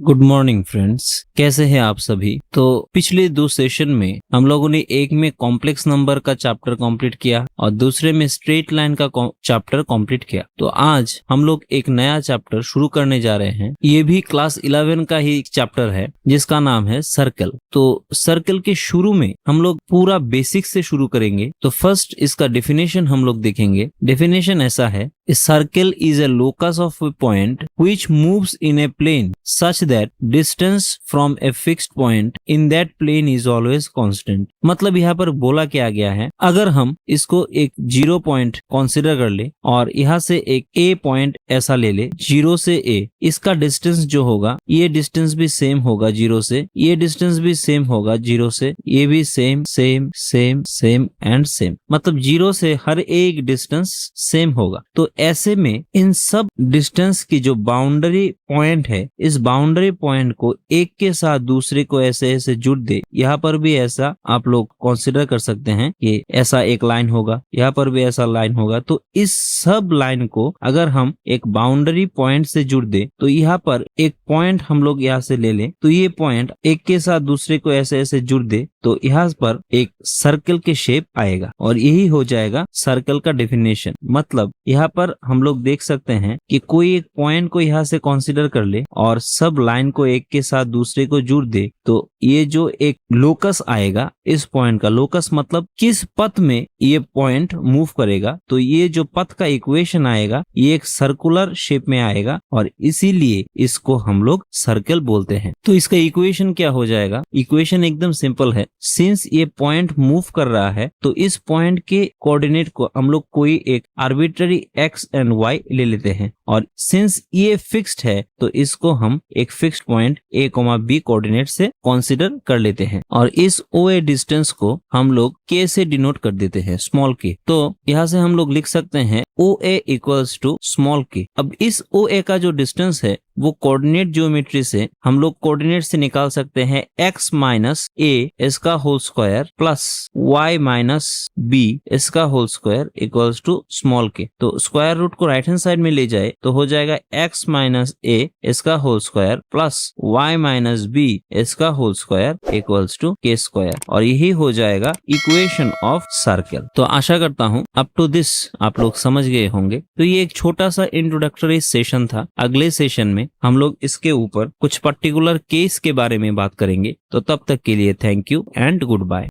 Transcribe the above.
Good morning friends, कैसे हैं आप सभी। तो पिछले दो सेशन में हम लोगों ने एक में कॉम्प्लेक्स नंबर का चैप्टर कंप्लीट किया और दूसरे में स्ट्रेट लाइन का चैप्टर कंप्लीट किया। तो आज हम लोग एक नया चैप्टर शुरू करने जा रहे हैं। ये भी क्लास 11 का ही एक चैप्टर है जिसका नाम है सर्कल। तो सर्कल के शुरू में हम लोग पूरा बेसिक से शुरू करेंगे। तो फर्स्ट इसका डेफिनेशन हम लोग देखेंगे। डेफिनेशन ऐसा है, A circle is a locus of a point which moves in a plane such that distance from a fixed point in that plane is always constant। मतलब यहाँ पर बोला क्या गया है, अगर हम इसको एक जीरो पॉइंट कंसिडर कर ले और यहाँ से एक ए पॉइंट ऐसा ले ले, जीरो से ए, इसका डिस्टेंस जो होगा ये डिस्टेंस भी सेम होगा जीरो से, ये डिस्टेंस भी सेम होगा जीरो से, ये भी same same same same and same. मतलब जीरो से हर एक डिस्टेंस सेम होगा। तो ऐसे में इन सब डिस्टेंस की जो बाउंड्री पॉइंट है, इस बाउंड्री पॉइंट को एक के साथ दूसरे को ऐसे ऐसे जुड़ दे। यहाँ पर भी ऐसा आप लोग कंसिडर कर सकते हैं कि ऐसा एक लाइन होगा, यहाँ पर भी ऐसा लाइन होगा। तो इस सब लाइन को अगर हम एक बाउंड्री पॉइंट से जुड़ दे, तो यहाँ पर एक पॉइंट हम लोग यहाँ से ले लें, तो ये पॉइंट एक के साथ दूसरे को ऐसे ऐसे जुड़ दे, तो यहाँ पर एक सर्कल के शेप आएगा और यही हो जाएगा सर्कल का डेफिनेशन। मतलब यहाँ पर हम लोग देख सकते हैं कि कोई एक पॉइंट को यहाँ से कंसीडर कर ले और सब लाइन को एक के साथ दूसरे को जुड़ दे, तो ये जो एक लोकस आएगा, इस पॉइंट का लोकस मतलब किस पथ में ये पॉइंट मूव करेगा, तो ये जो पथ का इक्वेशन आएगा ये एक सर्कुलर शेप में आएगा और इसीलिए इसको हम लोग सर्कल बोलते हैं। तो इसका इक्वेशन क्या हो जाएगा? इक्वेशन एकदम सिंपल है। सिंस ये पॉइंट मूव कर रहा है, तो इस पॉइंट के कोऑर्डिनेट को हम लोग कोई एक आर्बिट्ररी एक्स एंड वाई ले लेते हैं और सिंस ये फिक्स्ड है, तो इसको हम एक fixed point A comma B coordinate से कंसीडर कर लेते हैं और इस ओ ए डिस्टेंस को हम लोग के से डिनोट कर देते हैं, स्मॉल के। तो यहाँ से हम लोग लिख सकते हैं ओ ए इक्वल्स टू स्मॉल के। अब इस ओ ए का जो डिस्टेंस है वो कोऑर्डिनेट ज्योमेट्री से हम लोग कोऑर्डिनेट से निकाल सकते हैं x माइनस ए इसका whole square plus y minus B इसका whole square equals to small K. तो स्क्वायर रूट को राइट हैंड साइड में ले जाए तो हो जाएगा x माइनस ए इसका whole square plus y minus B इसका whole square equals to K square और यही हो जाएगा इक्वेशन ऑफ सर्कल। तो आशा करता हूँ अप टू दिस आप लोग समझ गए होंगे। तो ये एक छोटा सा इंट्रोडक्टरी सेशन था। अगले सेशन में हम लोग इसके ऊपर कुछ पर्टिकुलर केस के बारे में बात करेंगे। तो तब तक के लिए thank you and good bye.